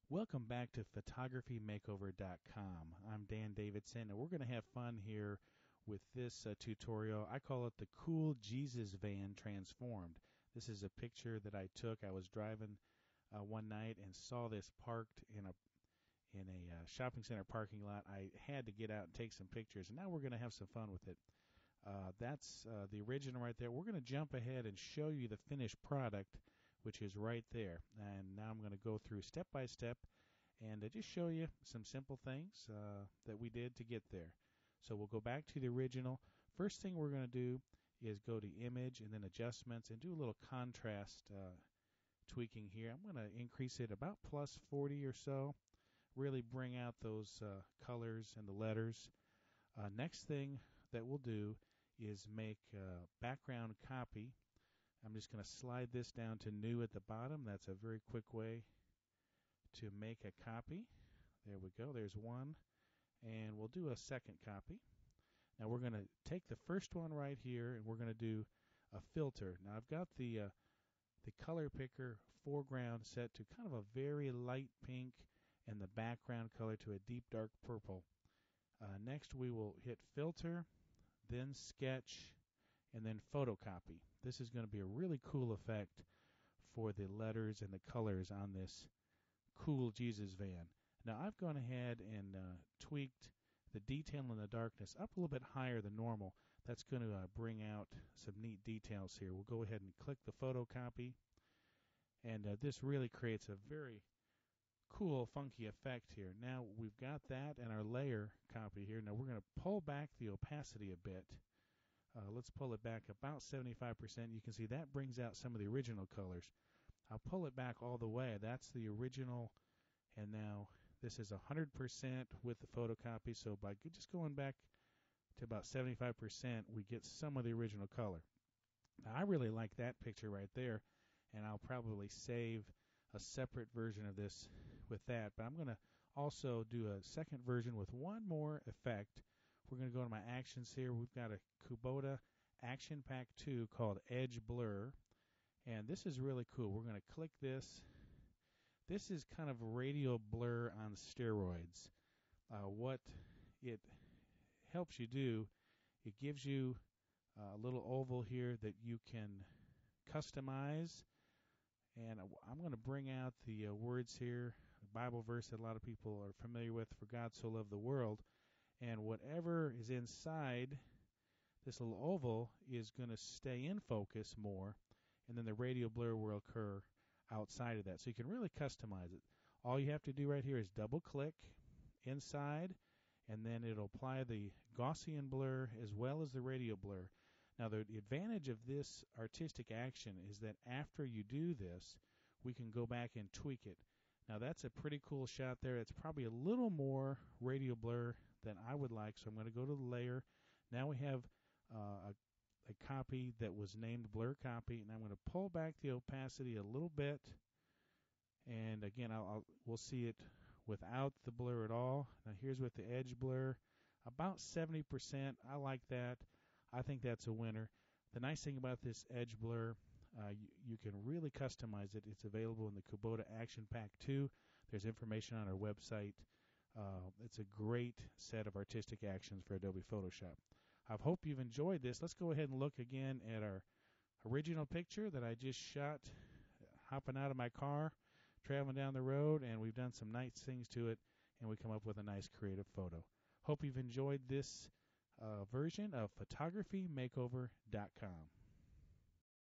Welcome back to photographymakeover.com. I'm Dan Davidson, and we're going to have fun here with this tutorial. I call it the Cool Jesus Van Transformed. This is a picture that I took. I was driving one night and saw this parked in a shopping center parking lot. I had to get out and take some pictures, and now we're going to have some fun with it. That's the original right there. We're going to jump ahead and show you the finished product, which is right there. And now I'm going to go through step by step and just show you some simple things that we did to get there. So we'll go back to the original. First thing we're going to do is go to Image and then Adjustments and do a little contrast tweaking here. I'm going to increase it about plus 40 or so. Really bring out those colors and the letters. Next thing that we'll do is make a background copy. I'm just going to slide this down to New at the bottom. That's a very quick way to make a copy. There we go. There's one. And we'll do a second copy. Now we're going to take the first one right here and we're going to do a filter. Now I've got the color picker foreground set to kind of a very light pink and the background color to a deep dark purple. Next we will hit Filter, then Sketch, and then Photocopy. This is going to be a really cool effect for the letters and the colors on this Cool Jesus Van. Now I've gone ahead and tweaked the detail and the darkness up a little bit higher than normal. That's going to bring out some neat details here. We'll go ahead and click the Photocopy, and this really creates a very cool, funky effect here. Now we've got that and our layer copy here. Now we're going to pull back the opacity a bit. Let's pull it back about 75%. You can see that brings out some of the original colors. I'll pull it back all the way. That's the original, and now this is 100% with the photocopy. So by just going back to about 75%, we get some of the original color. Now I really like that picture right there, and I'll probably save a separate version of this with that. But I'm going to also do a second version with one more effect. We're going to go to my actions here. We've got a Kubota Action Pack 2 called Edge Blur. And this is really cool. We're going to click this. This is kind of radial blur on steroids. What it helps you do, it gives you a little oval here that you can customize. And I'm going to bring out the words here, the Bible verse that a lot of people are familiar with, for God so loved the world. And whatever is inside this little oval is going to stay in focus more, and then the radial blur will occur outside of that. So you can really customize it. All you have to do right here is double-click inside, and then it'll apply the Gaussian blur as well as the radial blur. Now, the advantage of this artistic action is that after you do this, we can go back and tweak it. Now, that's a pretty cool shot there. It's probably a little more radial blur than I would like, so I'm going to go to the layer. Now we have a copy that was named Blur Copy, and I'm going to pull back the opacity a little bit. And again, we'll see it without the blur at all. Now here's with the edge blur, about 70%. I like that. I think that's a winner. The nice thing about this edge blur, you can really customize it. It's available in the Kubota Action Pack 2. There's information on our website. It's a great set of artistic actions for Adobe Photoshop. I hope you've enjoyed this. Let's go ahead and look again at our original picture that I just shot hopping out of my car, traveling down the road, and we've done some nice things to it, and we come up with a nice creative photo. Hope you've enjoyed this version of photographymakeover.com.